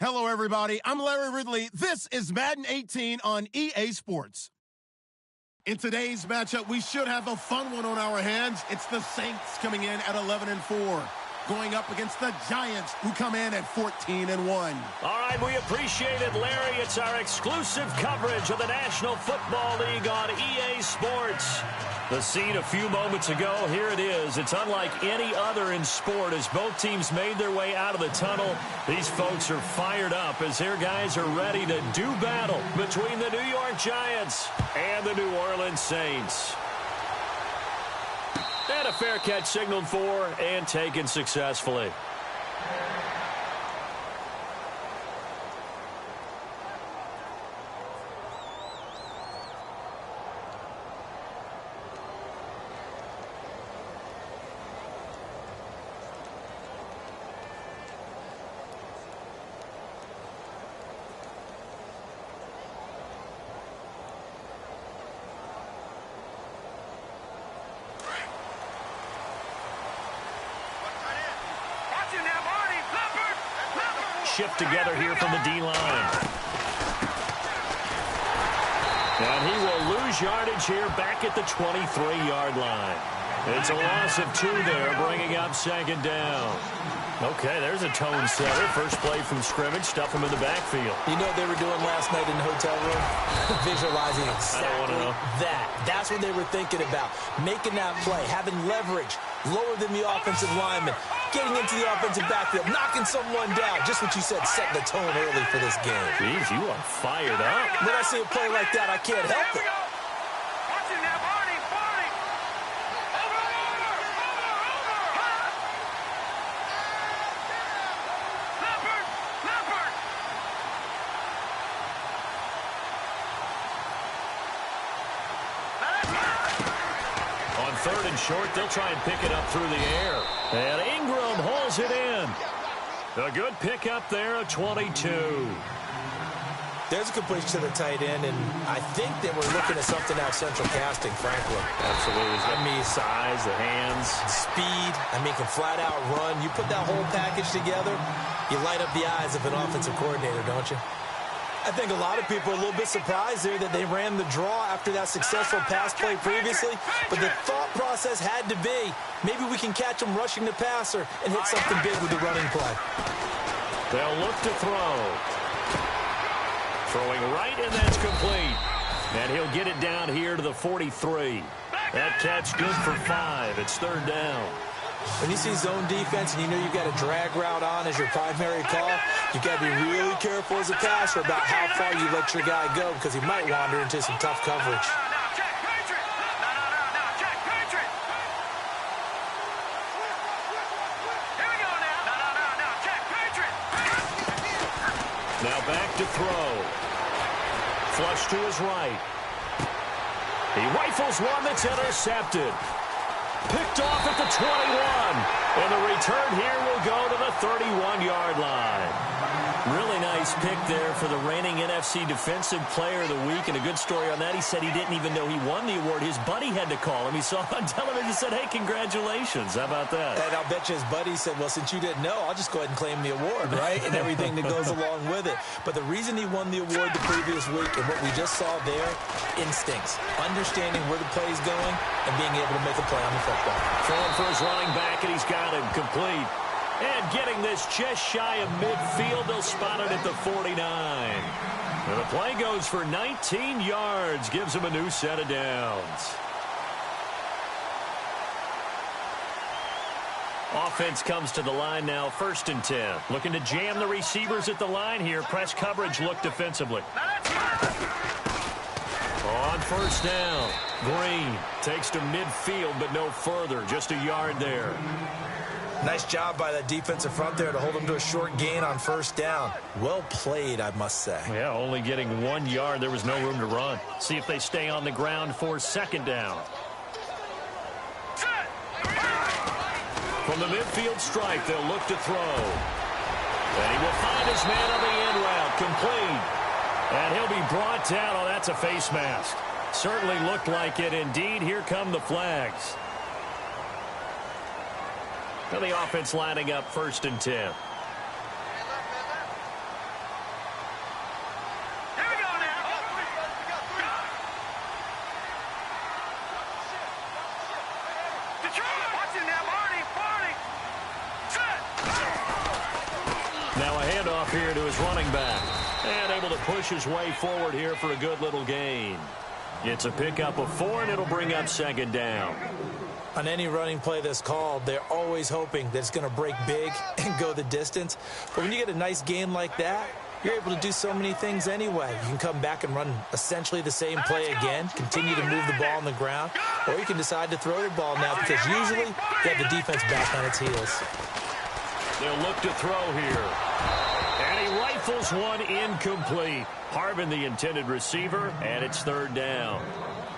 Hello, everybody. I'm Larry Ridley. This is Madden 18 on EA Sports. In today's matchup, we should have a fun one on our hands. It's the Saints coming in at 11-4, going up against the Giants, who come in at 14-1. All right, we appreciate it, Larry. It's our exclusive coverage of the National Football League on EA Sports. The scene a few moments ago, here it is. It's unlike any other in sport as both teams made their way out of the tunnel. These folks are fired up as their guys are ready to do battle between the New York Giants and the New Orleans Saints. And a fair catch signaled for and taken successfully. Shift together here from the D-line. And he will lose yardage here back at the 23-yard line. It's a loss of 2 there, bringing up second down. Okay, there's a tone setter. First play from scrimmage, stuff him in the backfield. You know what they were doing last night in the hotel room? Visualizing exactly that. That's what they were thinking about. Making that play, having leverage, lower than the offensive lineman, getting into the offensive backfield, knocking someone down. Just what you said, setting the tone early for this game. Jeez, you are fired up. When I see a play like that, I can't help it. Third and short, they'll try and pick it up through the air. And Ingram hauls it in. A good pickup there, a 22. There's a completion to the tight end, and I think they were looking at something out central casting, frankly. Absolutely. I mean, size, the hands. Speed. I mean, can flat out run. You put that whole package together, you light up the eyes of an offensive coordinator, don't you? I think a lot of people are a little bit surprised there that they ran the draw after that successful pass play previously. But the thought process had to be, maybe we can catch them rushing the passer and hit something big with the running play. They'll look to throw. Throwing right, and that's complete. And he'll get it down here to the 43. That catch good for 5. It's third down. When you see zone defense and you know you've got a drag route on as your primary call, you've got to be really careful as a passer about how far you let your guy go because he might wander into some tough coverage. Now back to throw. Flush to his right. He rifles one that's intercepted. Picked off at the 21. And the return here will go to the 31-yard line. Really nice pick there for the reigning NFC Defensive Player of the Week. And a good story on that. He said he didn't even know he won the award. His buddy had to call him. He saw it on television and said, hey, congratulations. How about that? And I'll bet you his buddy said, well, since you didn't know, I'll just go ahead and claim the award, right? And everything that goes along with it. But the reason he won the award the previous week and what we just saw there, instincts. Understanding where the play is going and being able to make a play on the football. Throwing for his running back, and he's got him complete. And getting this just shy of midfield, they'll spot it at the 49. And the play goes for 19 yards, gives him a new set of downs. Offense comes to the line now, 1st and 10. Looking to jam the receivers at the line here. Press coverage look defensively. On 1st down, Green takes to midfield, but no further. Just a yard there. Nice job by that defensive front there to hold him to a short gain on 1st down. Well played, I must say. Yeah, only getting 1 yard. There was no room to run. See if they stay on the ground for 2nd down. From the midfield strike, they'll look to throw. And he will find his man on the end route, complete. And he'll be brought down. Oh, that's a face mask. Certainly looked like it. Indeed, here come the flags. Now the offense lining up 1st and 10. Now a handoff here to his running back. And able to push his way forward here for a good little gain. It's a pickup of 4, and it'll bring up second down. On any running play that's called, they're always hoping that it's going to break big and go the distance. But when you get a nice gain like that, you're able to do so many things anyway. You can come back and run essentially the same play again, continue to move the ball on the ground, or you can decide to throw the ball now because usually you have the defense back on its heels. They'll look to throw here. And he rifles one incomplete. Harvin, the intended receiver, and it's third down.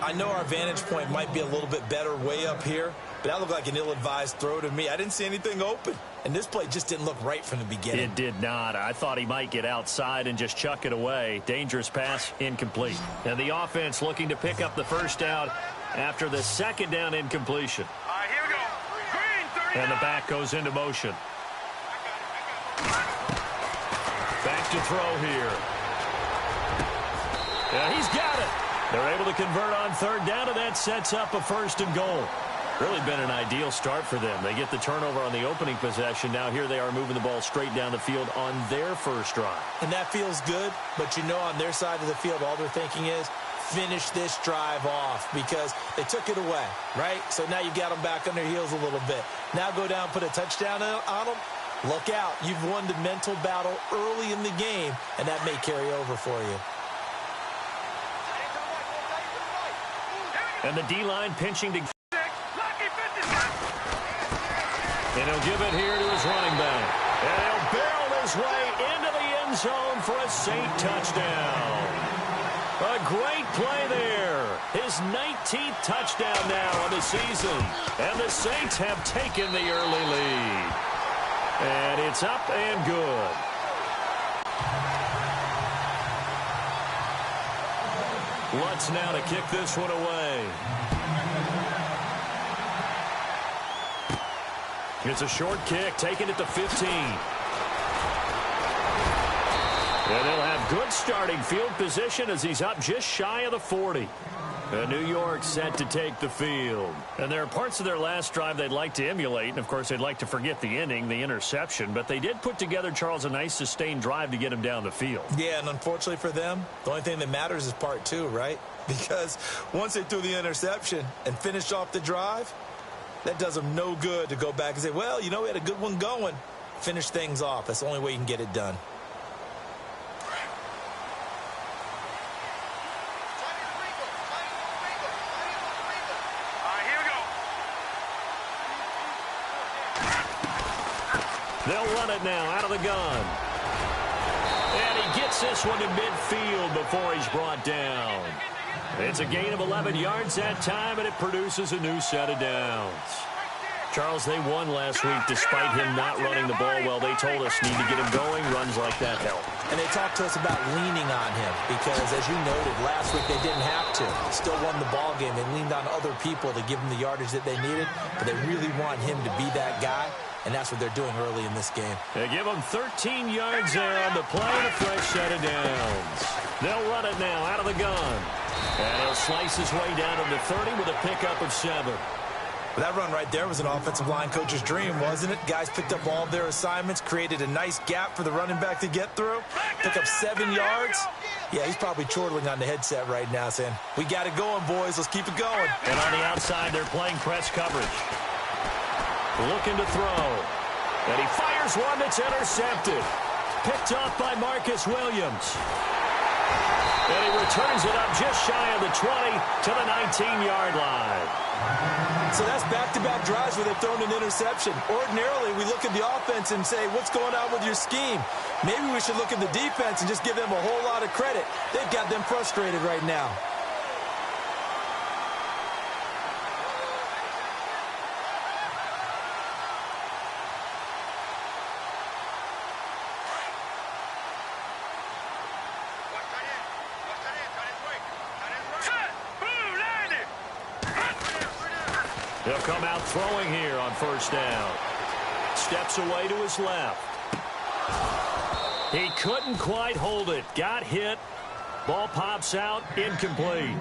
I know our vantage point might be a little bit better way up here, but that looked like an ill-advised throw to me. I didn't see anything open, and this play just didn't look right from the beginning. It did not. I thought he might get outside and just chuck it away. Dangerous pass, incomplete. And the offense looking to pick up the first down after the second down incompletion. All right, here we go. Green, 30 And the back goes into motion. Back to throw here. Yeah, he's got it. They're able to convert on third down, and that sets up a first and goal. Really been an ideal start for them. They get the turnover on the opening possession. Now here they are moving the ball straight down the field on their first drive. And that feels good, but you know on their side of the field, all they're thinking is finish this drive off because they took it away, right? So now you got them back on their heels a little bit. Now go down, put a touchdown on them. Look out. You've won the mental battle early in the game, and that may carry over for you. And the D-line pinching to... And he'll give it here to his running back. And he'll barrel his way into the end zone for a Saint touchdown. A great play there. His 19th touchdown now on the season. And the Saints have taken the early lead. And it's up and good. Lutz now to kick this one away. It's a short kick, taking it to 15. And they'll have good starting field position as he's up just shy of the 40. And New York set to take the field. And there are parts of their last drive they'd like to emulate. And, of course, they'd like to forget the inning, the interception. But they did put together, Charles, a nice sustained drive to get him down the field. Yeah, and unfortunately for them, the only thing that matters is part 2, right? Because once they threw the interception and finished off the drive, that does them no good to go back and say, well, you know, we had a good one going. Finish things off. That's the only way you can get it done. They'll run it now out of the gun. And he gets this one to midfield before he's brought down. It's a gain of 11 yards that time, and it produces a new set of downs. Charles, they won last week despite him not running the ball well. They told us need to get him going. Runs like that help. And they talked to us about leaning on him because, as you noted, last week they didn't have to. Still won the ball game. They leaned on other people to give them the yardage that they needed, but they really want him to be that guy. And that's what they're doing early in this game. They give him 13 yards there on the play and a fresh set of downs. They'll run it now out of the gun. And he'll slice his way down to the 30 with a pickup of 7. Well, that run right there was an offensive line coach's dream, wasn't it? Guys picked up all of their assignments, created a nice gap for the running back to get through, pick up 7 yards. Yeah, he's probably chortling on the headset right now saying, we got it going, boys. Let's keep it going. And on the outside, they're playing press coverage. Looking to throw. And he fires one that's intercepted. Picked off by Marcus Williams. And he returns it up just shy of the 20 to the 19-yard line. So that's back-to-back drives where they've thrown an interception. Ordinarily, we look at the offense and say, what's going on with your scheme? Maybe we should look at the defense and just give them a whole lot of credit. They've got them frustrated right now. He'll come out throwing here on first down. Steps away to his left. He couldn't quite hold it. Got hit. Ball pops out. Incomplete.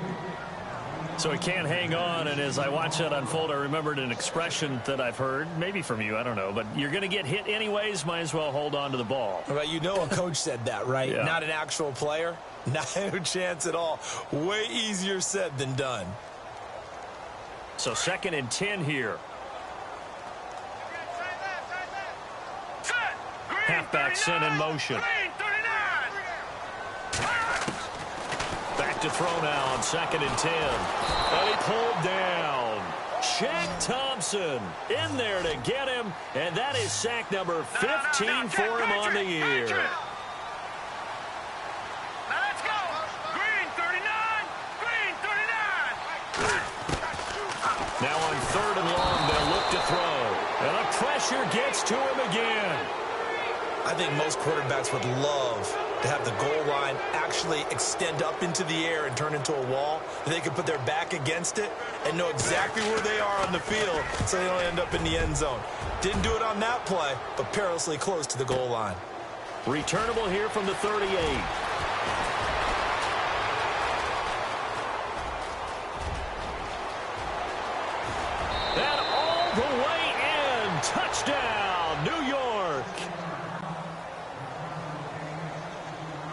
So he can't hang on, and as I watch that unfold, I remembered an expression that I've heard, maybe from you, I don't know, but you're going to get hit anyways, might as well hold on to the ball. Well, you know a coach said that, right? Yeah. Not an actual player. Not a chance at all. Way easier said than done. So 2nd and 10 here. Halfback sent in motion. Back to throw now on 2nd and 10. And he pulled down. Shaq Thompson in there to get him. And that is sack number 15 for him on the year. Let's go. Green 39. Green 39. Now on 3rd and long, they'll look to throw. And the pressure gets to him again. I think most quarterbacks would love to have the goal line actually extend up into the air and turn into a wall. They could put their back against it and know exactly where they are on the field so they don't end up in the end zone. Didn't do it on that play, but perilously close to the goal line. Returnable here from the 38. And all the way in. Touchdown, New York.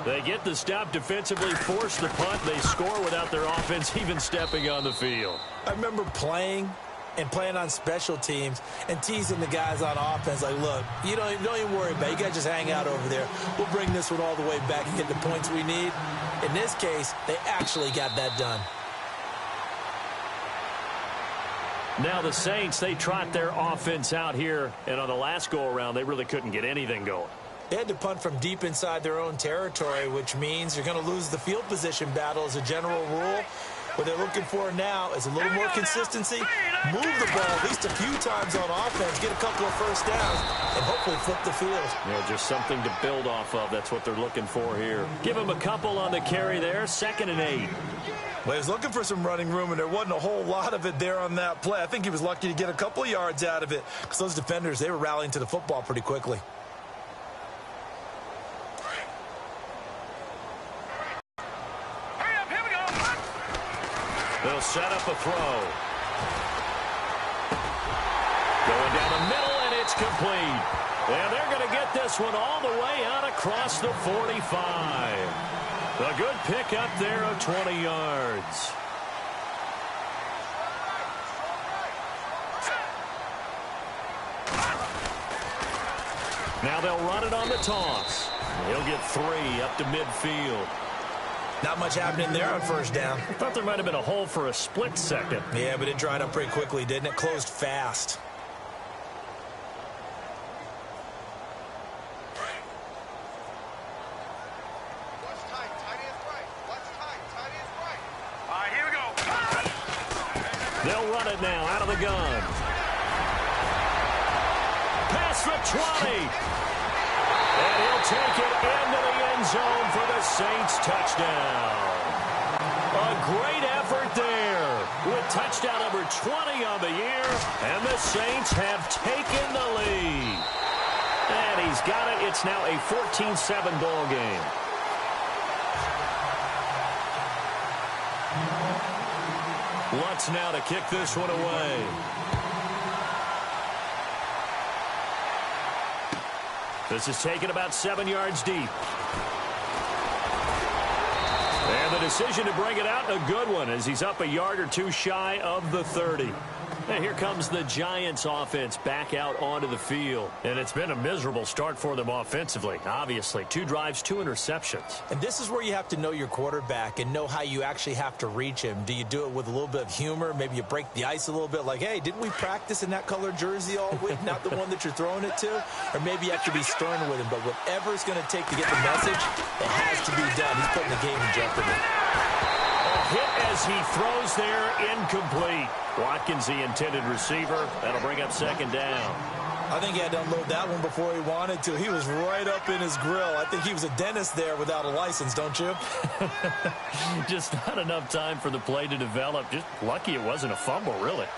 They get the stop defensively, force the punt. They score without their offense even stepping on the field. I remember playing on special teams and teasing the guys on offense like, look, you don't even worry about it. You guys just hang out over there. We'll bring this one all the way back and get the points we need. In this case, they actually got that done. Now the Saints, they trot their offense out here, and on the last go-around, they really couldn't get anything going. They had to punt from deep inside their own territory, which means you're going to lose the field position battle as a general rule. What they're looking for now is a little more consistency, move the ball at least a few times on offense, get a couple of first downs, and hopefully flip the field. Yeah, just something to build off of. That's what they're looking for here. Give them a couple on the carry there, 2nd and 8. Well, he was looking for some running room, and there wasn't a whole lot of it there on that play. I think he was lucky to get a couple of yards out of it because those defenders, they were rallying to the football pretty quickly. They'll set up a throw. Going down the middle, and it's complete. And they're going to get this one all the way out across the 45. A good pick up there of 20 yards. Now they'll run it on the toss. He'll get 3 up to midfield. Not much happening there on first down. I thought there might have been a hole for a split second. Yeah, but it dried up pretty quickly, didn't it? Closed fast. All right, here we go. They'll run it now out of the gun. Pass for 20. And he'll take it into the end zone for the Saints touchdown. A great effort there with touchdown number 20 on the year. And the Saints have taken the lead. And he's got it. It's now a 14-7 ball game. Lutz now to kick this one away. This is taken about 7 yards deep. And the decision to bring it out, a good one, as he's up a yard or two shy of the 30. And here comes the Giants offense back out onto the field. And it's been a miserable start for them offensively, obviously. 2 drives, 2 interceptions. And this is where you have to know your quarterback and know how you actually have to reach him. Do you do it with a little bit of humor? Maybe you break the ice a little bit like, hey, didn't we practice in that color jersey all week? Not the one that you're throwing it to? Or maybe you have to be stern with him. But whatever it's going to take to get the message, it has to be done. He's putting the game in jeopardy. Hit as he throws there, incomplete. Watkins, the intended receiver. That'll bring up 2nd down. I think he had to unload that one before he wanted to. He was right up in his grill. I think he was a dentist there without a license, don't you? Just not enough time for the play to develop. Just lucky it wasn't a fumble, really.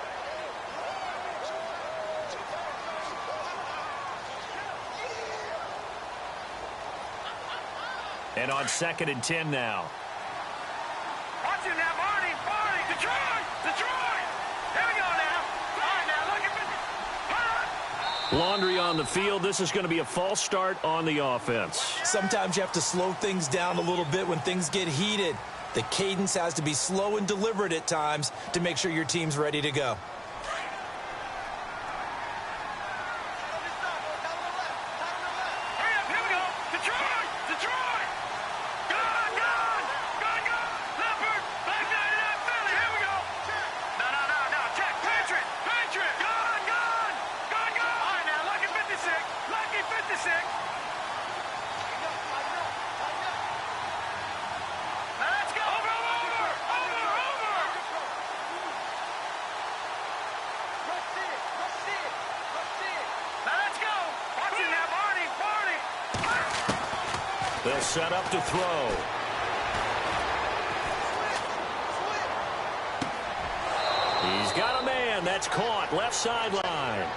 And on 2nd and 10 now. Watching that, Marty, the charge! Laundry on the field. This is going to be a false start on the offense. Sometimes you have to slow things down a little bit when things get heated. The cadence has to be slow and deliberate at times to make sure your team's ready to go. They'll set up to throw. He's got a man. That's caught. Left sideline.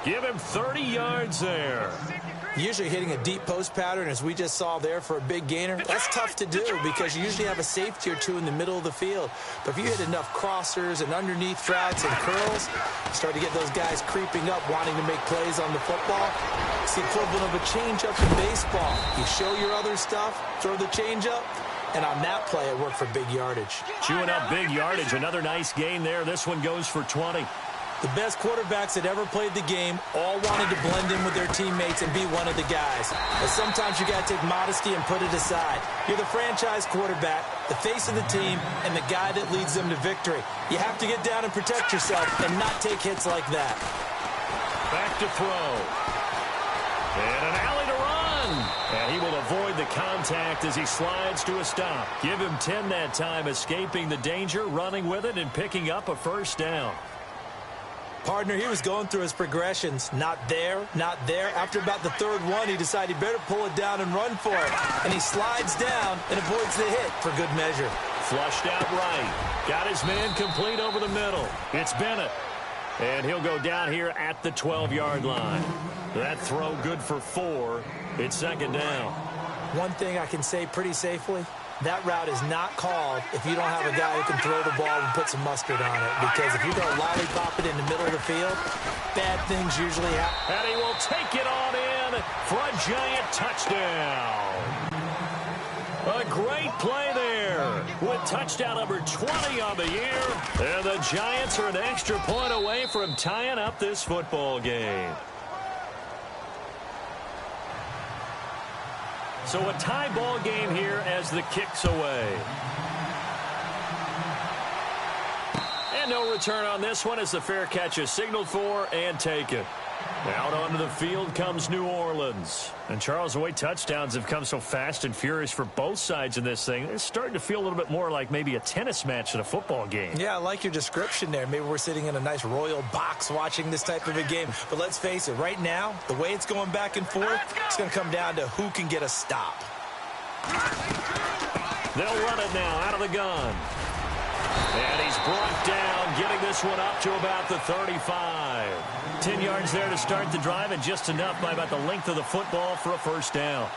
Give him 30 yards there. Usually hitting a deep post pattern, as we just saw there for a big gainer, that's tough to do because you usually have a safety or two in the middle of the field. But if you hit enough crossers and underneath routes and curls, you start to get those guys creeping up, wanting to make plays on the football. It's the equivalent of a changeup in baseball. You show your other stuff, throw the changeup, and on that play, it worked for big yardage. Chewing up big yardage. Another nice gain there. This one goes for 20. The best quarterbacks that ever played the game all wanted to blend in with their teammates and be one of the guys. But sometimes you got to take modesty and put it aside. You're the franchise quarterback, the face of the team, and the guy that leads them to victory. You have to get down and protect yourself and not take hits like that. Back to throw. And an alley to run. And he will avoid the contact as he slides to a stop. Give him 10 that time, escaping the danger, running with it, and picking up a first down. Partner, he was going through his progressions. Not there, not there. After about the third one, he decided he better pull it down and run for it. And he slides down and avoids the hit for good measure. Flushed out right. Got his man complete over the middle. It's Bennett. And he'll go down here at the 12-yard line. That throw good for 4. It's second down. One thing I can say pretty safely, that route is not called if you don't have a guy who can throw the ball and put some mustard on it. Because if you go lollipop it in the middle of the field, bad things usually happen. And he will take it on in for a giant touchdown. A great play there with touchdown number 20 on the year. And the Giants are an extra point away from tying up this football game. So a tie ball game here as the kick's away. And no return on this one as the fair catch is signaled for and taken. Out onto the field comes New Orleans. And Charles, the way touchdowns have come so fast and furious for both sides in this thing, it's starting to feel a little bit more like maybe a tennis match than a football game. Yeah, I like your description there. Maybe we're sitting in a nice royal box watching this type of a game. But let's face it, right now, the way it's going back and forth, it's going to come down to who can get a stop. They'll run it now out of the gun. And he's brought down, getting this one up to about the 35. 10 yards there to start the drive, and just enough by about the length of the football for a first down.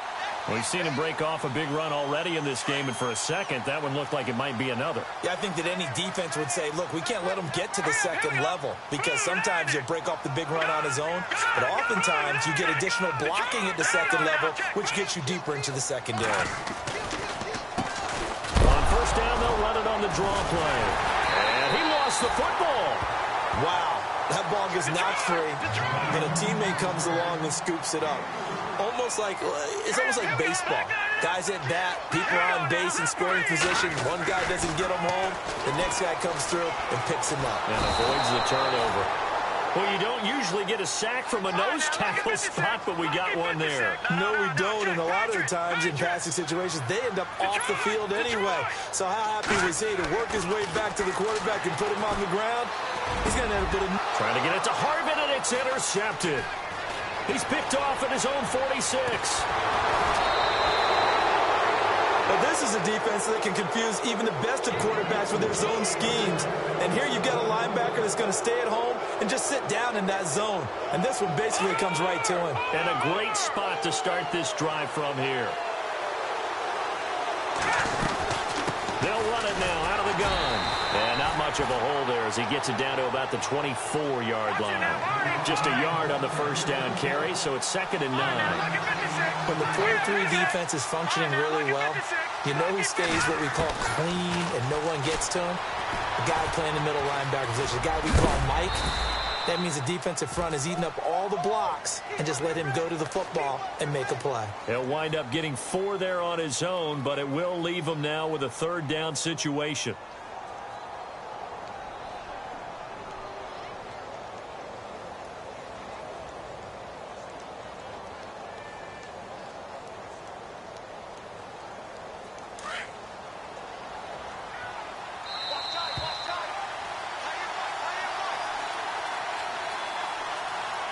We've seen him break off a big run already in this game, and for a second, that one looked like it might be another. Yeah, I think that any defense would say, look, we can't let him get to the second level, because sometimes he'll break off the big run on his own, but oftentimes you get additional blocking at the second level, which gets you deeper into the secondary. On first down, they'll run it on the draw play. And he lost the football. Wow. That ball gets knocked free, and a teammate comes along and scoops it up. It's almost like baseball. Guys at bat, people are on base in scoring position. One guy doesn't get him home. The next guy comes through and picks him up. And avoids the turnover. Well, you don't usually get a sack from a nose tackle spot, but we got one there. No, we don't, and a lot of the times in passing situations, they end up off the field anyway. So how happy was he to work his way back to the quarterback and put him on the ground? He's going to end up with a... Trying to get it to Harvin, and it's intercepted. He's picked off at his own 46. But this is a defense that can confuse even the best of quarterbacks with their zone schemes. And here you've got a linebacker that's going to stay at home and just sit down in that zone. And this one basically comes right to him. And a great spot to start this drive from here. They'll run it now out of the gun. And not much of a hole there as he gets it down to about the 24-yard line. Just a yard on the first down carry, so it's 2nd and 9. When the 4-3 defense is functioning really well, you know who stays what we call clean and no one gets to him? The guy playing the middle linebacker position, the guy we call Mike. That means the defensive front is eating up all the blocks and just let him go to the football and make a play. He'll wind up getting 4 there on his own, but it will leave him now with a 3rd down situation.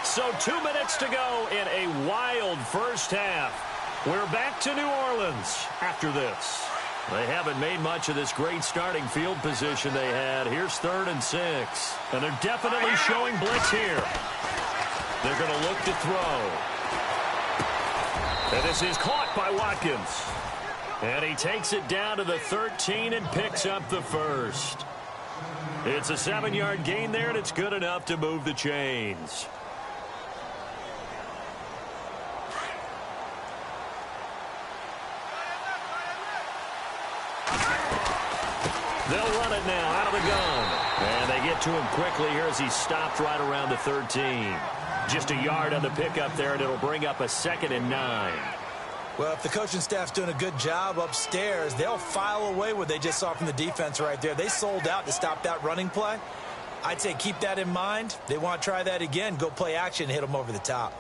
So 2 minutes to go in a wild first half. We're back to New Orleans after this. They haven't made much of this great starting field position they had. Here's 3rd and 6. And they're definitely showing blitz here. They're going to look to throw. And this is caught by Watkins. And he takes it down to the 13 and picks up the first. It's a 7-yard gain there, and it's good enough to move the chains. They'll run it now out of the gun. And they get to him quickly here as he stopped right around the 13. Just a yard on the pickup there, and it'll bring up a 2nd and 9. Well, if the coaching staff's doing a good job upstairs, they'll file away what they just saw from the defense right there. They sold out to stop that running play. I'd say keep that in mind. They want to try that again. Go play action and hit them over the top.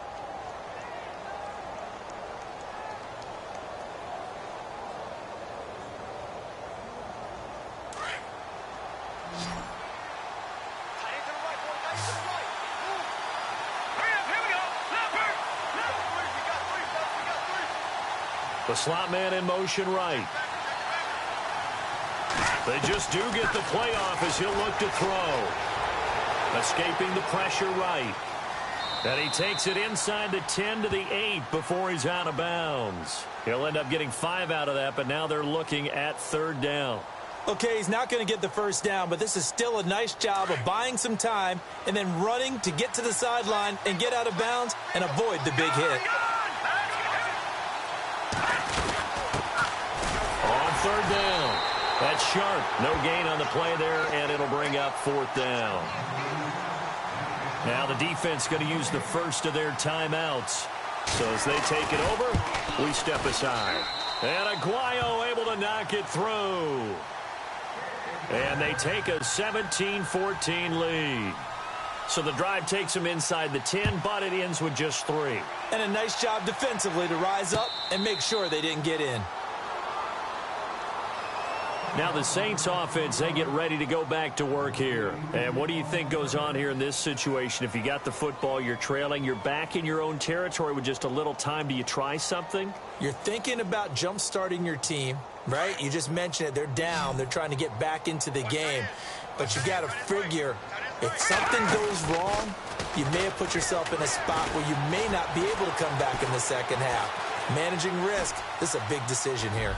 The slot man in motion right. They just do get the play off as he'll look to throw. Escaping the pressure right. And he takes it inside the 10 to the 8 before he's out of bounds. He'll end up getting 5 out of that, but now they're looking at 3rd down. Okay, he's not going to get the first down, but this is still a nice job of buying some time and then running to get to the sideline and get out of bounds and avoid the big hit. On 3rd down. That's sharp. No gain on the play there, and it'll bring up 4th down. Now the defense going to use the first of their timeouts. So as they take it over, we step aside. And Aguayo able to knock it through. And they take a 17-14 lead. So the drive takes them inside the 10, but it ends with just 3. And a nice job defensively to rise up and make sure they didn't get in. Now the Saints offense, they get ready to go back to work here. And what do you think goes on here in this situation? If you got the football, you're trailing, you're back in your own territory with just a little time. Do you try something? You're thinking about jump-starting your team, right? You just mentioned it. They're down. They're trying to get back into the game. But you got to figure if something goes wrong, you may have put yourself in a spot where you may not be able to come back in the second half. Managing risk, this is a big decision here.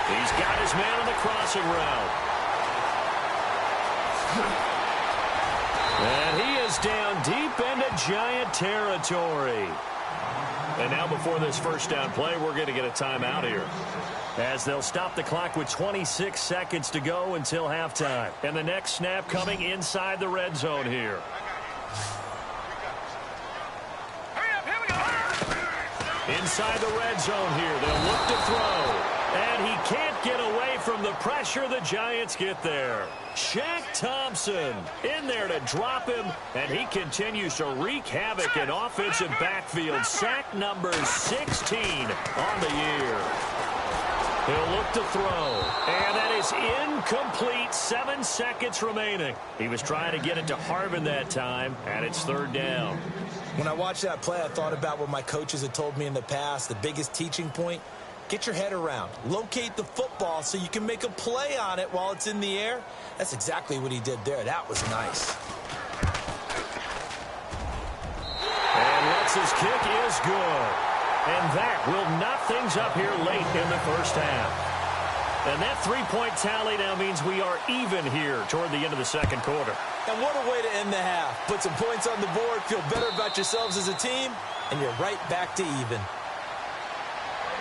He's got his man on the crossing route. And he is down deep into Giant territory. And now before this first down play, we're going to get a timeout here, as they'll stop the clock with 26 seconds to go until halftime. And the next snap coming inside the red zone here. Inside the red zone here, they'll look to throw. And he can't get away from the pressure. The Giants get there. Shaq Thompson in there to drop him, and he continues to wreak havoc in offensive backfield. Sack number 16 on the year. He'll look to throw, and that is incomplete. 7 seconds remaining. He was trying to get it to Harvin that time, and it's 3rd down. When I watched that play, I thought about what my coaches had told me in the past. The biggest teaching point: get your head around. Locate the football so you can make a play on it while it's in the air. That's exactly what he did there. That was nice. And Lutz's kick is good. And that will knock things up here late in the first half. And that 3-point tally now means we are even here toward the end of the second quarter. And what a way to end the half. Put some points on the board, feel better about yourselves as a team, and you're right back to even.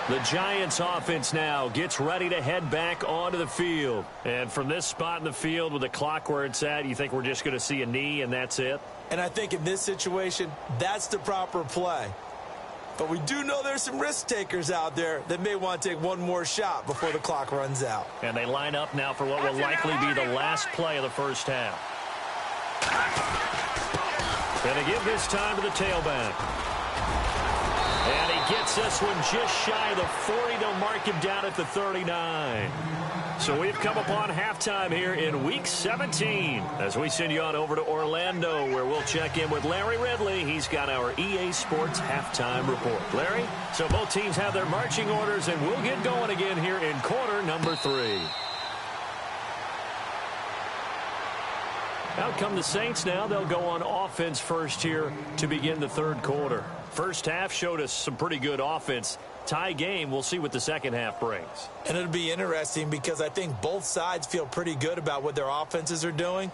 The Giants offense now gets ready to head back onto the field. And from this spot in the field with the clock where it's at, you think we're just going to see a knee and that's it? And I think in this situation, that's the proper play. But we do know there's some risk takers out there that may want to take one more shot before the clock runs out. And they line up now for what will likely be the last play of the first half. Going to give this time to the tailback. And he gets this one just shy of the 40. They'll mark him down at the 39. So we've come upon halftime here in Week 17 as we send you on over to Orlando, where we'll check in with Larry Ridley. He's got our EA Sports halftime report. Larry, so both teams have their marching orders, and we'll get going again here in quarter number 3. Out come the Saints now. They'll go on offense first here to begin the third quarter. First half showed us some pretty good offense. Tie game, we'll see what the second half brings. And it'll be interesting because I think both sides feel pretty good about what their offenses are doing.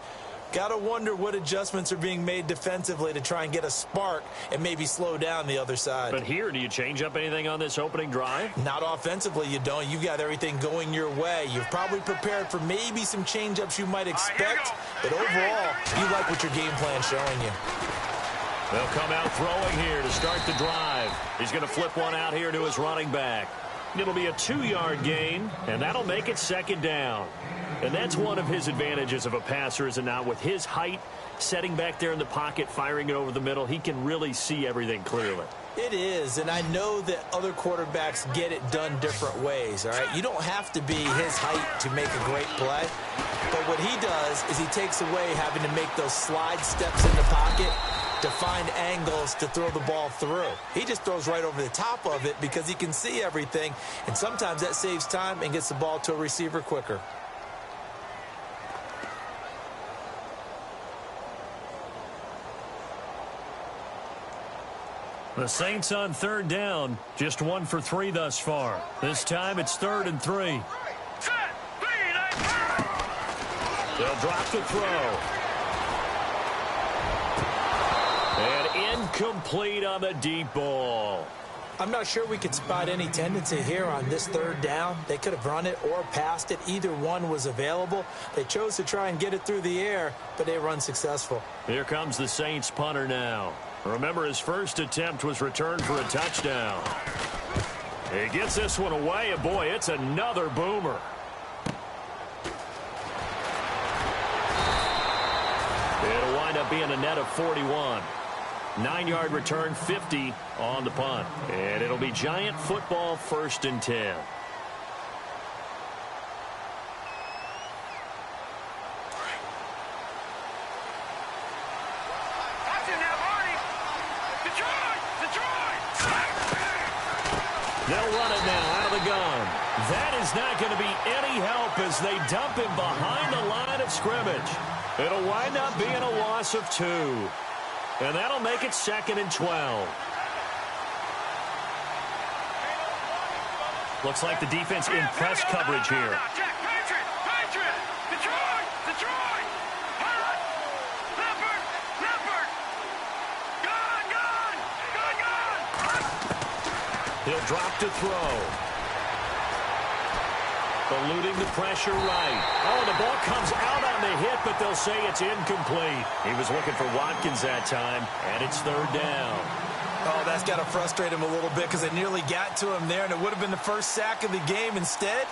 Got to wonder what adjustments are being made defensively to try and get a spark and maybe slow down the other side. But here, do you change up anything on this opening drive? Not offensively, you don't. You've got everything going your way. You've probably prepared for maybe some change-ups you might expect. But overall, you like what your game plan's showing you. They'll come out throwing here to start the drive. He's going to flip one out here to his running back. It'll be a 2-yard gain, and that'll make it second down. And that's one of his advantages of a passer, is it not? With his height, setting back there in the pocket, firing it over the middle, he can really see everything clearly. It is, and I know that other quarterbacks get it done different ways, all right? You don't have to be his height to make a great play. But what he does is he takes away having to make those slide steps in the pocket to find angles to throw the ball through. He just throws right over the top of it because he can see everything, and sometimes that saves time and gets the ball to a receiver quicker. The Saints on third down, just 1 for 3 thus far. This time it's 3rd and 3. They'll drop the throw. And incomplete on the deep ball. I'm not sure we could spot any tendency here on this third down. They could have run it or passed it. Either one was available. They chose to try and get it through the air, but they were unsuccessful. Here comes the Saints punter now. Remember, his first attempt was returned for a touchdown. He gets this one away, and boy, it's another boomer. It'll wind up being a net of 41. 9-yard return, 50 on the punt. And it'll be Giant football, 1st and 10. They'll run it now out of the gun. That is not going to be any help as they dump him behind the line of scrimmage. It'll wind up being a loss of 2. And that'll make it 2nd and 12. Looks like the defense in press coverage here. He'll drop to throw. Eluding the pressure right. Oh, the ball comes out on the hit, but they'll say it's incomplete. He was looking for Watkins that time, and it's 3rd down. Oh, that's got to frustrate him a little bit because they nearly got to him there, and it would have been the first sack of the game. Instead,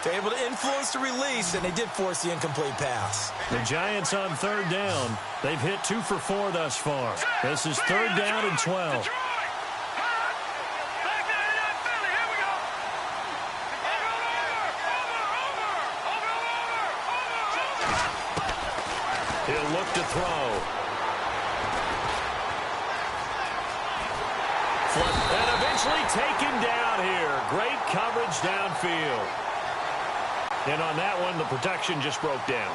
they're able to influence the release, and they did force the incomplete pass. The Giants on 3rd down. They've hit 2 for 4 thus far. This is 3rd down and 12. He'll look to throw. And eventually taken down here. Great coverage downfield. And on that one, the protection just broke down.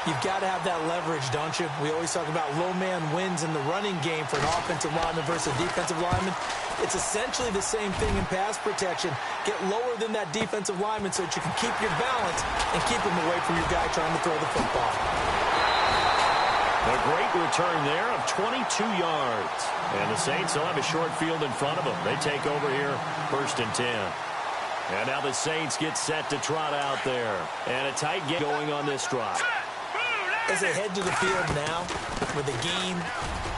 You've got to have that leverage, don't you? We always talk about low man wins in the running game for an offensive lineman versus a defensive lineman. It's essentially the same thing in pass protection. Get lower than that defensive lineman so that you can keep your balance and keep him away from your guy trying to throw the football. A great return there of 22 yards. And the Saints will have a short field in front of them. They take over here, 1st and 10. And now the Saints get set to trot out there. And a tight game going on this drive. As they head to the field now, with the game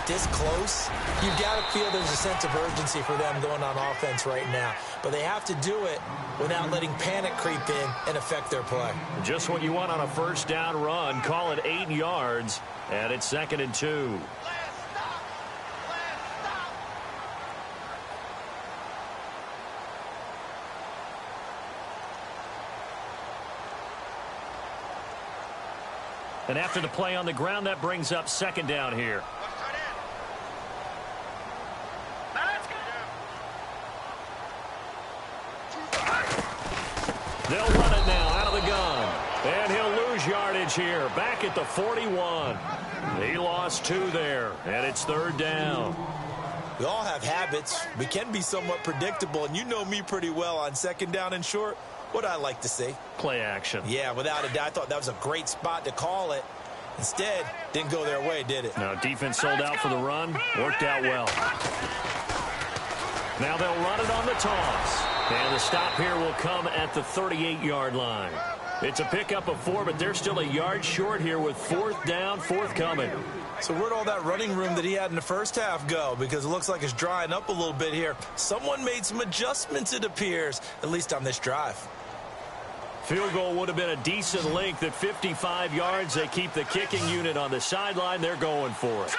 this close, you've got to feel there's a sense of urgency for them going on offense right now. But they have to do it without letting panic creep in and affect their play. Just what you want on a 1st down run. Call it 8 yards. And it's 2nd and 2. And after the play on the ground, that brings up 2nd down here. They'll run it now out of the gun. And he'll lose yardage here. Back at the 41. He lost 2 there. And it's 3rd down. We all have habits. We can be somewhat predictable. And you know me pretty well on 2nd down and short. What I like to see. Play action. Yeah, without a doubt. I thought that was a great spot to call it. Instead, didn't go their way, did it? No, defense sold out for the run. Worked out well. Now they'll run it on the toss. And the stop here will come at the 38-yard line. It's a pickup of 4, but they're still a yard short here with 4th down, forthcoming. So where'd all that running room that he had in the first half go? Because it looks like it's drying up a little bit here. Someone made some adjustments, it appears, at least on this drive. Field goal would have been a decent length at 55 yards. They keep the kicking unit on the sideline. They're going for it.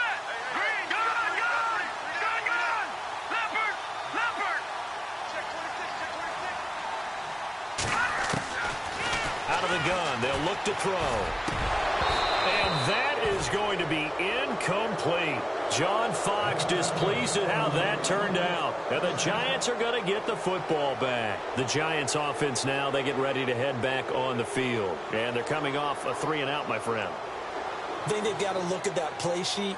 Out of the gun, they'll look to throw. And that is going to be incomplete. John Fox displeased at how that turned out. And the Giants are going to get the football back. The Giants offense now, they get ready to head back on the field. And they're coming off a 3-and-out, my friend. I think they've got to look at that play sheet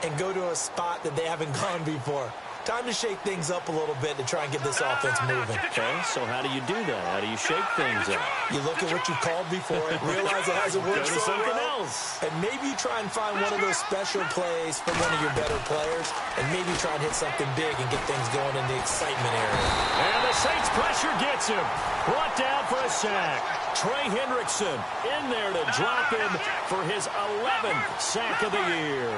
and go to a spot that they haven't gone before. Time to shake things up a little bit to try and get this offense moving. Okay, so how do you do that? How do you shake things up? You look at what you called before, realize it hasn't worked so something well, else. and maybe you try and find one of those special plays from one of your better players, and maybe try and hit something big and get things going in the excitement area. And the Saints pressure gets him. Brought down for a sack. Trey Hendrickson in there to drop him for his 11th sack of the year.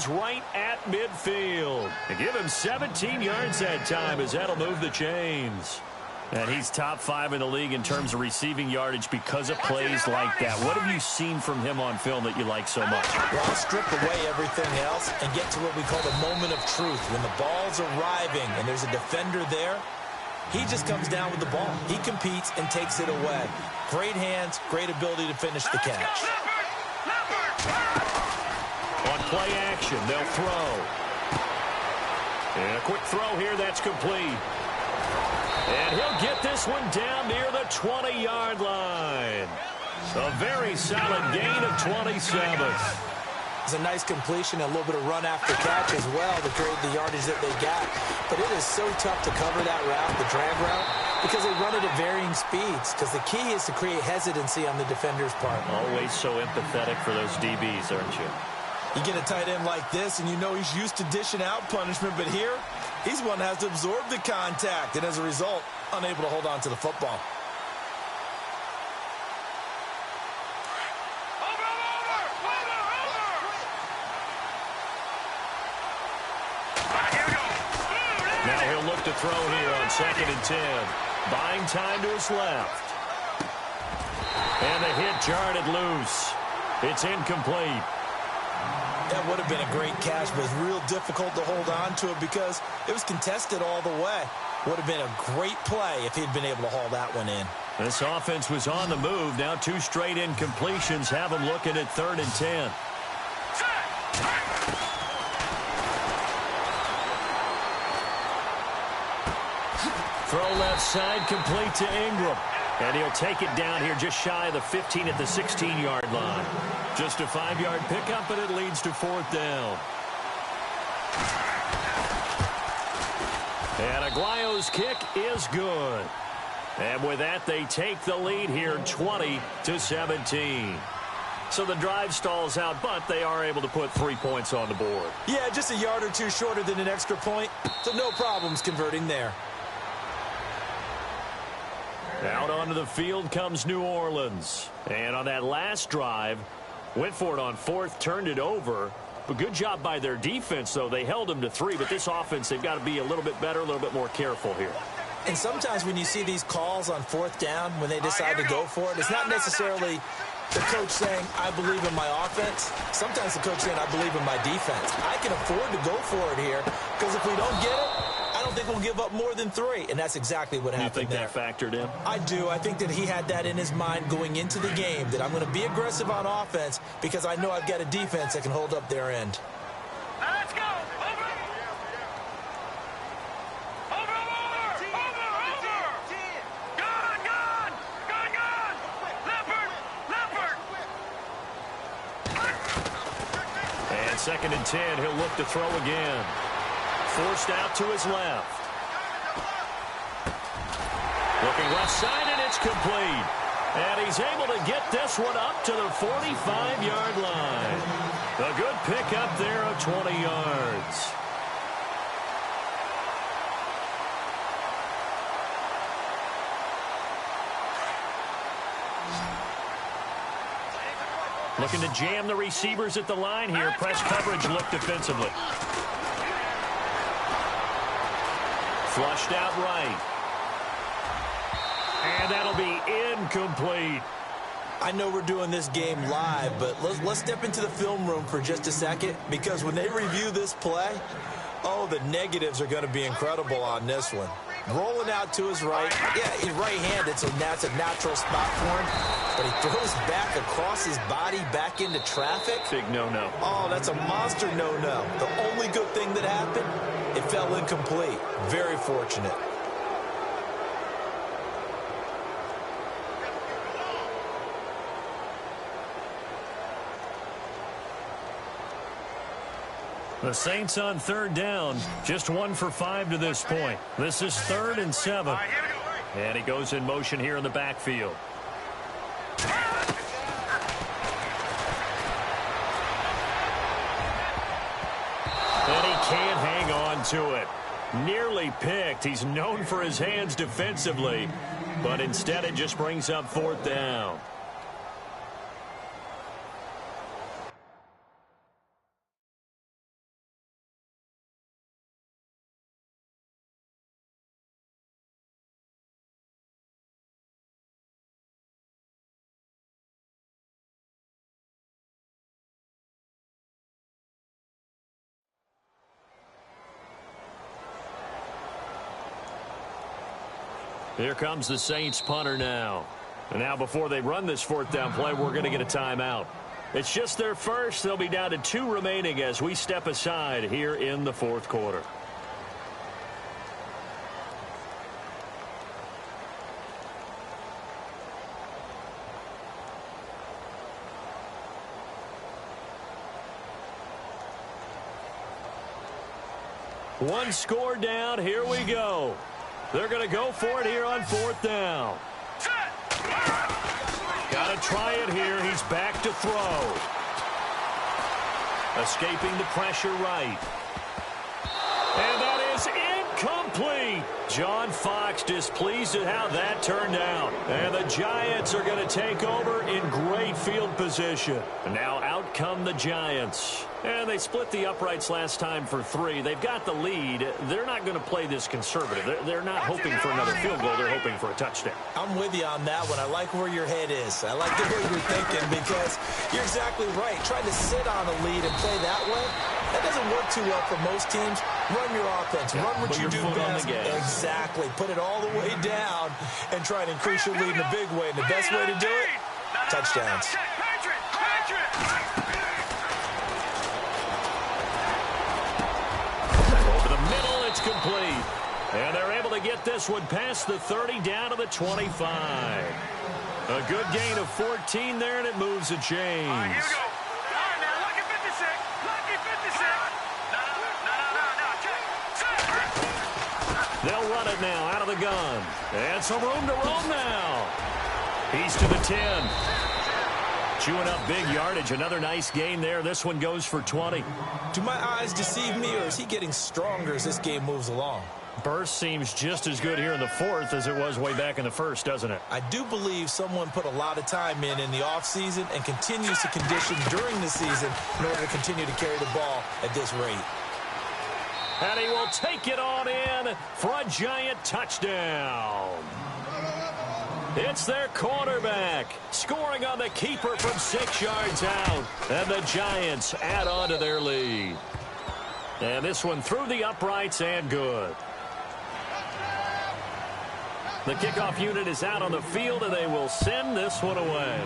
Right at midfield. And give him 17 yards that time as that'll move the chains. And he's top 5 in the league in terms of receiving yardage because of plays like that. What have you seen from him on film that you like so much? Well, I'll strip away everything else and get to what we call the moment of truth. When the ball's arriving and there's a defender there, he just comes down with the ball. He competes and takes it away. Great hands, great ability to finish the catch. On play action, they'll throw. And a quick throw here, that's complete. And he'll get this one down near the 20-yard line. A very solid gain of 27. It's a nice completion, a little bit of run after catch as well to create the yardage that they got. But it is so tough to cover that route, the drag route, because they run it at varying speeds. Because the key is to create hesitancy on the defender's part. Always so empathetic for those DBs, aren't you? You get a tight end like this, and you know he's used to dishing out punishment, but here, he's one that has to absorb the contact, and as a result, unable to hold on to the football. Now he'll look to throw here on 2nd and 10. Buying time to his left. And the hit jarred it loose. It's incomplete. That would have been a great catch, but it's real difficult to hold on to it because it was contested all the way. Would have been a great play if he'd been able to haul that one in. This offense was on the move. Now 2 straight incompletions have them looking at 3rd and 10. Throw left side, complete to Ingram. And he'll take it down here just shy of the 15 at the 16-yard line. Just a 5-yard pickup, and it leads to 4th down. And Aguayo's kick is good. And with that, they take the lead here 20-17. So the drive stalls out, but they are able to put 3 points on the board. Yeah, just a yard or two shorter than an extra point, so no problems converting there. Out onto the field comes New Orleans. And on that last drive, went for it on 4th, turned it over. But good job by their defense, though. They held them to 3, but this offense, they've got to be a little bit better, a little bit more careful here. And sometimes when you see these calls on 4th down, when they decide to go for it, it's not necessarily the coach saying, I believe in my offense. Sometimes the coach saying, I believe in my defense. I can afford to go for it here, because if we don't get it, I don't think we'll give up more than 3. And that's exactly what happened there. You think that factored in? I do. I think that he had that in his mind going into the game, that I'm going to be aggressive on offense because I know I've got a defense that can hold up their end. Let's go. Over. Over. Gone. Leopard. And 2nd and 10, he'll look to throw again. Forced out to his left. Looking left side, and it's complete. And he's able to get this one up to the 45-yard line. A good pickup there of 20 yards. Looking to jam the receivers at the line here. Press coverage look defensively. Flushed out right. And that'll be incomplete. I know we're doing this game live, but let's step into the film room for just a second, because when they review this play, oh, the negatives are going to be incredible on this one. Rolling out to his right. Yeah, he's right-handed, so that's a natural spot for him. But he throws back across his body back into traffic. Big no-no. Oh, that's a monster no-no. The only good thing that happened, it fell incomplete. Very fortunate. The Saints on 3rd down, just 1 for 5 to this point. This is 3rd and 7. And he goes in motion here in the backfield. And he can't hang on to it. Nearly picked. He's known for his hands defensively, but instead it just brings up 4th down. Here comes the Saints punter now. And now before they run this 4th down play, we're going to get a timeout. It's just their first. They'll be down to 2 remaining as we step aside here in the 4th quarter. One score down. Here we go. They're going to go for it here on 4th down. Got to try it here. He's back to throw. Escaping the pressure right. And that is incomplete. John Fox displeased at how that turned out. And the Giants are going to take over in great field position. And now out come the Giants. And they split the uprights last time for 3. They've got the lead. They're not going to play this conservative. They're not hoping for another field goal. They're hoping for a touchdown. I'm with you on that one. I like where your head is. I like the way you're thinking, because you're exactly right. Trying to sit on a lead and play that way, that doesn't work too well for most teams. Run your offense. Run what you do best. Exactly. Put it all the way down and try and increase your lead in a big way. And the best way to do it, touchdowns. Over the middle, it's complete. And they're able to get this one past the 30 down to the 25. A good gain of 14 there, and it moves the chains. All right, here we go. All right, now, lucky 56. Lucky 56. No, check. They'll run it now out of the gun. And some room to roam now. He's to the 10. Chewing up big yardage. Another nice gain there. This one goes for 20. Do my eyes deceive me, or is he getting stronger as this game moves along? Burst seems just as good here in the fourth as it was way back in the first, doesn't it? I do believe someone put a lot of time in the offseason and continues to condition during the season in order to continue to carry the ball at this rate. And he will take it on in for a giant touchdown. It's their quarterback scoring on the keeper from 6 yards out. And the Giants add on to their lead. And this one through the uprights and good. The kickoff unit is out on the field, and they will send this one away.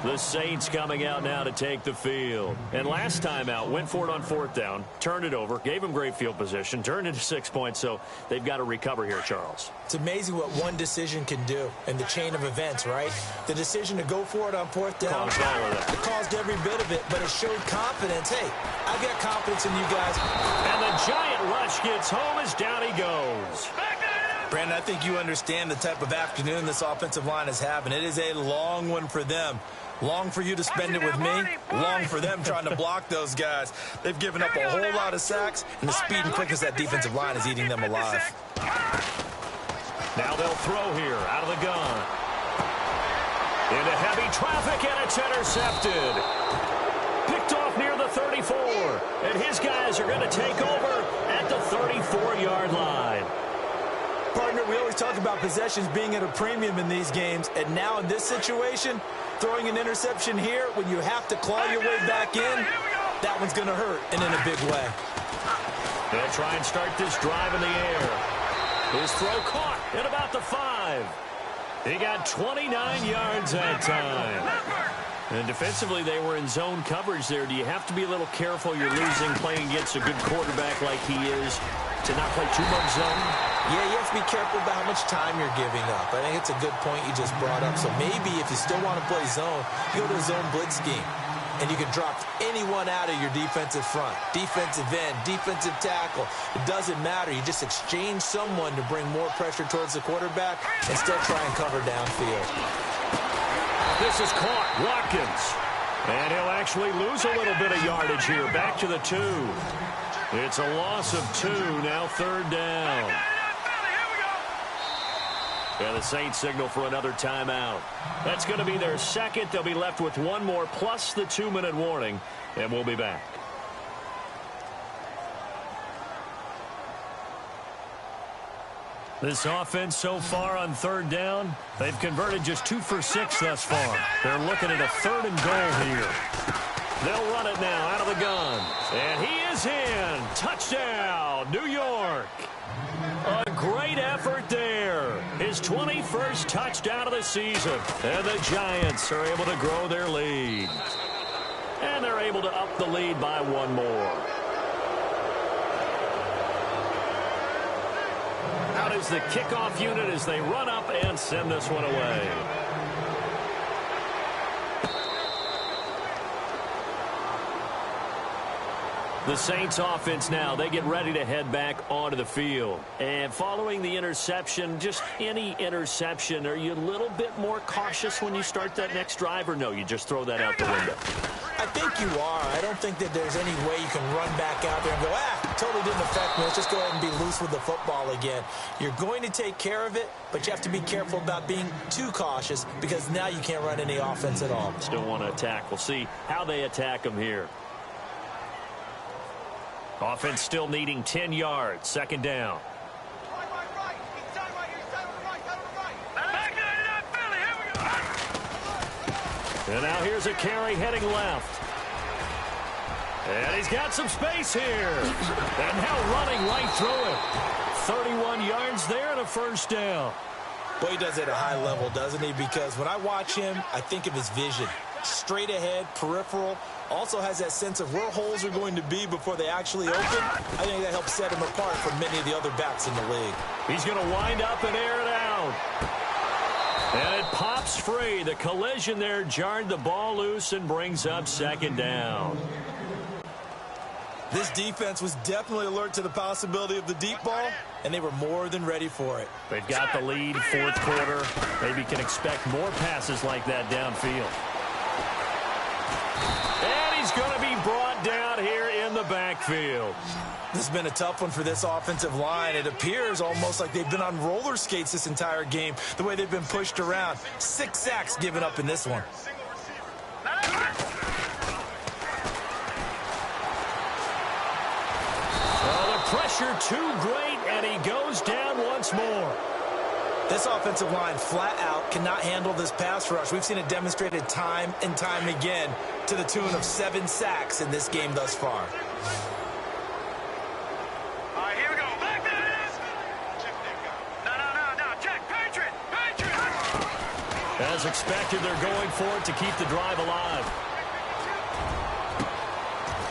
The Saints coming out now to take the field. And last time out, went for it on 4th down, turned it over, gave them great field position, turned into 6 points, so they've got to recover here, Charles. It's amazing what one decision can do in the chain of events, right? The decision to go for it on 4th down, Caused all of that. it caused every bit of it, but it showed confidence. Hey, I've got confidence in you guys. And the giant rush gets home as down he goes. Brandon, I think you understand the type of afternoon this offensive line is having. It is a long one for them. Long for you to spend it with me. Long for them trying to block those guys. They've given up a whole lot of sacks, and the speed and quickness of that defensive line is eating them alive. Now they'll throw here out of the gun. Into heavy traffic, and it's intercepted. Picked off near the 34. And his guys are going to take over at the 34-yard line. Partner, we always talk about possessions being at a premium in these games, and now in this situation, throwing an interception here when you have to claw your way back in, that one's going to hurt, and in a big way. They'll try and start this drive in the air. His throw caught at about the 5. He got 29 yards that time. And defensively, they were in zone coverage there. Do you have to be a little careful you're losing playing against a good quarterback like he is to not play too much zone? Yeah, you have to be careful about how much time you're giving up. I think it's a good point you just brought up. So maybe if you still want to play zone, you go to a zone blitz scheme. And you can drop anyone out of your defensive front. Defensive end, defensive tackle. It doesn't matter. You just exchange someone to bring more pressure towards the quarterback and still try and cover downfield. This is caught. Watkins. And he'll actually lose a little bit of yardage here. Back to the 2. It's a loss of 2. Now 3rd down. And the Saints signal for another timeout. That's going to be their second. They'll be left with one more plus the 2-minute warning. And we'll be back. This offense so far on 3rd down, they've converted just 2 for 6 thus far. They're looking at a 3rd and goal here. They'll run it now out of the gun. And he is in. Touchdown, New York. A great effort there. His 21st touchdown of the season. And the Giants are able to grow their lead. And they're able to up the lead by 1 more. Out is the kickoff unit as they run up and send this one away. The Saints offense now, they get ready to head back onto the field. And following the interception, just any interception, are you a little bit more cautious when you start that next drive, or no, you just throw that out the window? I think you are. I don't think that there's any way you can run back out there and go, totally didn't affect me. Let's just go ahead and be loose with the football again. You're going to take care of it, but you have to be careful about being too cautious because now you can't run any offense at all. Still want to attack. We'll see how they attack them here. Offense still needing 10 yards. 2nd down. And now here's a carry heading left. And he's got some space here. And now running right through it. 31 yards there and a 1st down. Boy, he does it at a high level, doesn't he? Because when I watch him, I think of his vision. straight ahead, peripheral. Also has that sense of where holes are going to be before they actually open. I think that helps set him apart from many of the other backs in the league. He's going to wind up and air it out. And it pops free. The collision there jarred the ball loose and brings up second down. This defense was definitely alert to the possibility of the deep ball, and they were more than ready for it. They've got the lead, fourth quarter. Maybe can expect more passes like that downfield. And he's going to be brought down here in the backfield. This has been a tough one for this offensive line. It appears almost like they've been on roller skates this entire game, the way they've been pushed around. 6 sacks given up in this one. Pressure too great, and he goes down once more. This offensive line flat out cannot handle this pass rush. We've seen it demonstrated time and time again to the tune of 7 sacks in this game thus far. All right, here we go. Back that is. No. Check. Patriot. As expected, they're going for it to keep the drive alive.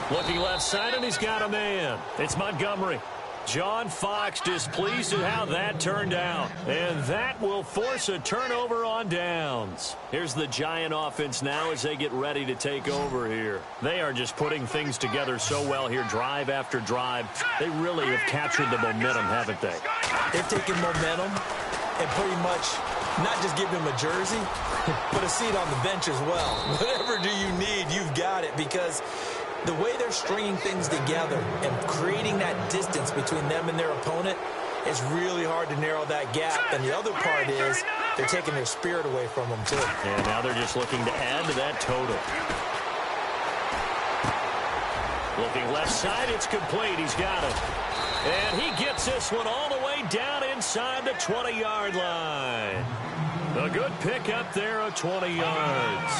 Looking left side, and he's got a man. It's Montgomery. John Fox displeased at how that turned out. And that will force a turnover on downs. Here's the Giant offense now as they get ready to take over here. They are just putting things together so well here, drive after drive. They really have captured the momentum, haven't they? They've taken momentum and pretty much not just give him a jersey, but a seat on the bench as well. Whatever do you need, you've got it, because the way they're stringing things together and creating that distance between them and their opponent is really hard to narrow that gap. And the other part is they're taking their spirit away from them, too. And now they're just looking to add to that total. Looking left side, it's complete. He's got it. And he gets this one all the way down inside the 20-yard line. A good pick up there of 20 yards.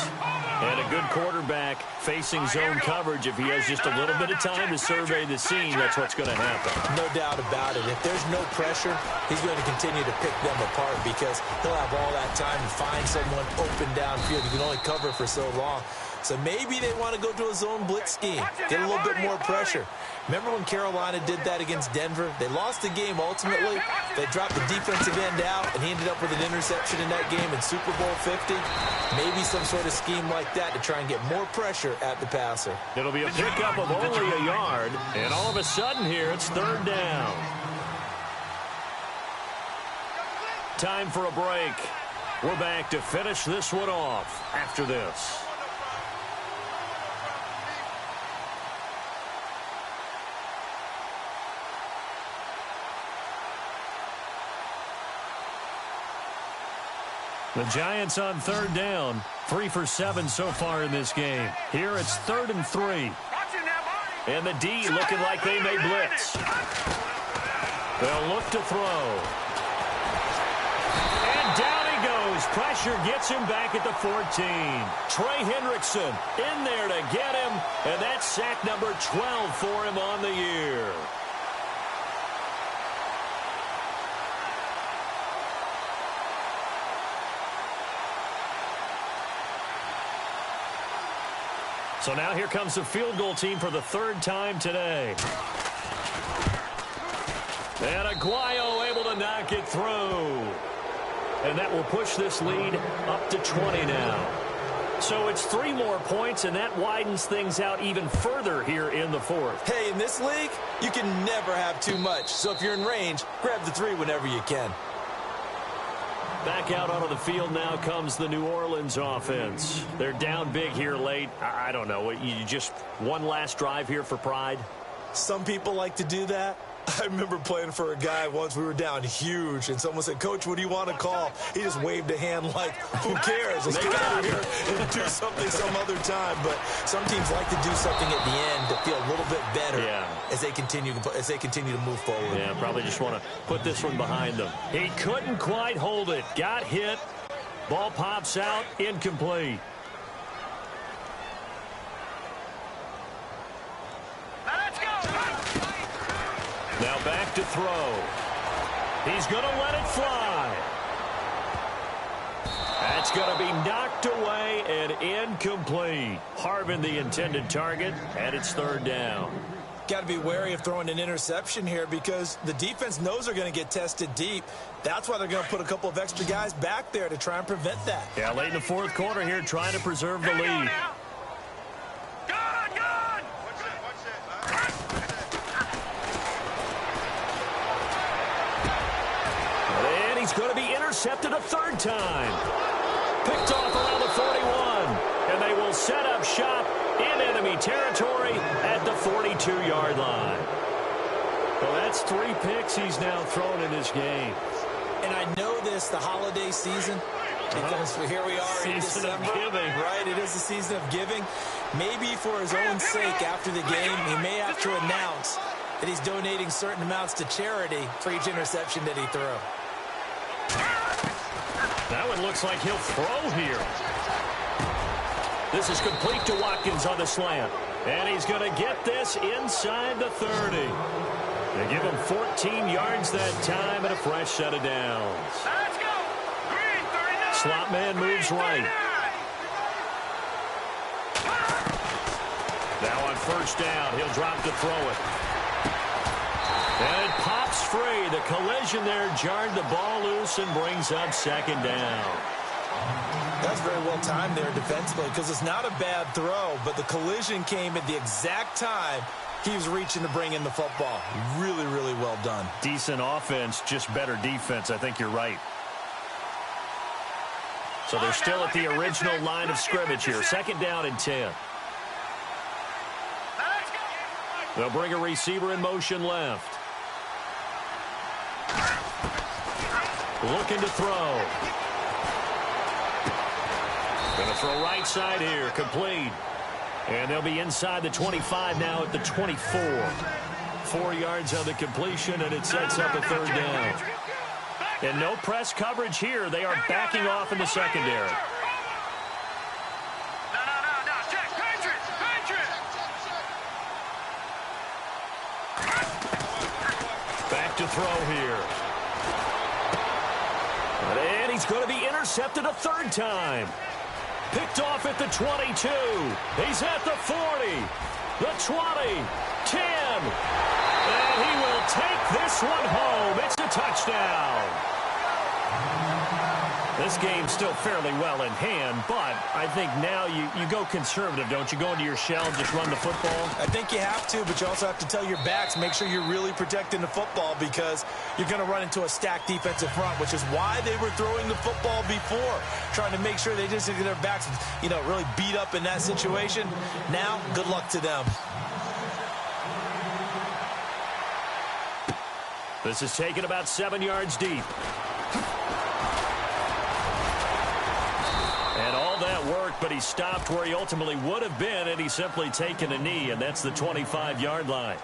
And a good quarterback facing zone coverage. If he has just a little bit of time to survey the scene, that's what's going to happen. No doubt about it. If there's no pressure, he's going to continue to pick them apart because he'll have all that time to find someone open downfield. You can only cover for so long. So maybe they want to go to a zone blitz scheme, get a little bit more pressure. Remember when Carolina did that against Denver? They lost the game ultimately. They dropped the defensive end out, and he ended up with an interception in that game in Super Bowl 50. Maybe some sort of scheme like that to try and get more pressure at the passer. It'll be a pickup of only a yard, and all of a sudden here it's third down. Time for a break. We're back to finish this one off after this. The Giants on third down, 3 for 7 so far in this game. Here it's 3rd and 3. And the D looking like they may blitz. They'll look to throw. And down he goes. Pressure gets him back at the 14. Trey Hendrickson in there to get him. And that's sack number 12 for him on the year. So now here comes the field goal team for the 3rd time today. And Aguayo able to knock it through. And that will push this lead up to 20 now. So it's 3 more points, and that widens things out even further here in the 4th. Hey, in this league, you can never have too much. So if you're in range, grab the 3 whenever you can. Back out onto the field now comes the New Orleans offense. They're down big here late. I don't know. You just one last drive here for pride? Some people like to do that. I remember playing for a guy once. We were down huge, and someone said, "Coach, what do you want to call?" He just waved a hand like, "Who cares? Let's get out of here and do something some other time." But some teams like to do something at the end to feel a little bit better as they continue to move forward. Yeah, probably just want to put this one behind them. He couldn't quite hold it. Got hit. Ball pops out. Incomplete. Now back to throw. He's going to let it fly. That's going to be knocked away and incomplete. Harvin the intended target, and it's third down. Got to be wary of throwing an interception here because the defense knows they're going to get tested deep. That's why they're going to put a couple of extra guys back there to try and prevent that. Yeah, late in the fourth quarter here, trying to preserve the lead. And he's going to be intercepted a third time. Picked off around the 41. And they will set up shop in enemy territory at the 42-yard line. Well, that's 3 picks he's now thrown in this game. And I know this, the holiday season, because here we are in December. Season of giving. Right, it is the season of giving. Maybe for his own sake after the game, he may have to announce that he's donating certain amounts to charity for each interception that he threw. That one looks like he'll throw here. This is complete to Watkins on the slant. And he's going to get this inside the 30. They give him 14 yards that time and a fresh set of downs. Let's go. Green, 39. Slot man moves right. Now on first down, he'll drop to throw it. And it pops free. The collision there jarred the ball loose and brings up second down. That's very well timed there defensively because it's not a bad throw, but the collision came at the exact time he was reaching to bring in the football. Really, really well done. Decent offense, just better defense. I think you're right. So they're still at the original line of scrimmage here. Second down and 10. They'll bring a receiver in motion left. Looking to throw. Going to throw right side here, complete. And they'll be inside the 25 now at the 24. 4 yards on the completion, and it sets up a third down. And no press coverage here. They are backing off in the secondary. Check. Patriot. Back to throw here. And he's going to be intercepted a third time. Picked off at the 22. He's at the 40. The 20. 10. And he will take this one home. It's a touchdown. This game's still fairly well in hand, but I think now you go conservative, don't you? Go into your shell and just run the football? I think you have to, but you also have to tell your backs, make sure you're really protecting the football because you're going to run into a stacked defensive front, which is why they were throwing the football before, trying to make sure they just get their backs, really beat up in that situation. Now, good luck to them. This is taken about 7 yards deep. And all that worked, but he stopped where he ultimately would have been had he simply taken a knee, and that's the 25-yard line.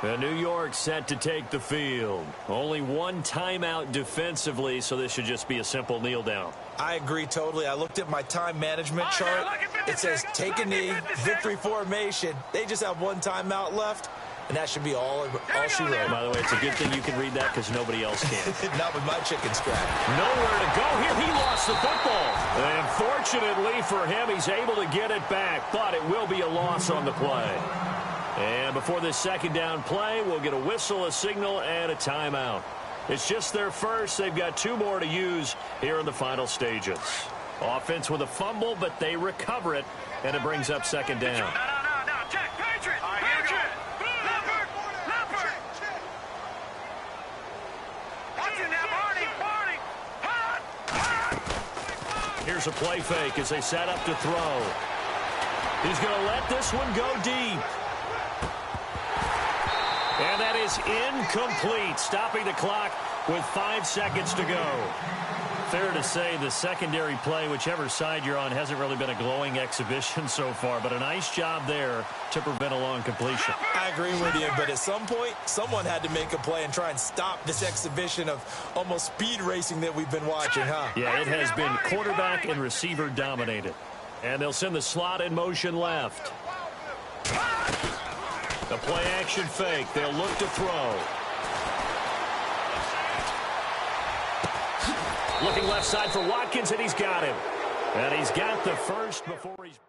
The New York set to take the field. Only one timeout defensively, so this should just be a simple kneel down. I agree totally. I looked at my time management chart. It says take a knee, victory formation. They just have one timeout left. And that should be all she wrote. By the way, it's a good thing you can read that because nobody else can. Not with my chicken scratch. Nowhere to go here. He lost the football. And fortunately for him, he's able to get it back. But it will be a loss on the play. And before this second down play, we'll get a whistle, a signal, and a timeout. It's just their first. They've got 2 more to use here in the final stages. Offense with a fumble, but they recover it. And it brings up second down. No. Check. Patriot. Here's a play fake as they set up to throw. He's going to let this one go deep. And that is incomplete, stopping the clock with 5 seconds to go. Fair to say the secondary play, whichever side you're on, hasn't really been a glowing exhibition so far, but a nice job there to prevent a long completion. I agree with you, but at some point, someone had to make a play and try and stop this exhibition of almost speed racing that we've been watching, huh? Yeah, it has been quarterback and receiver dominated. And they'll send the slot in motion left. The play action fake. They'll look to throw. Looking left side for Watkins, and he's got him. And he's got the first before he's...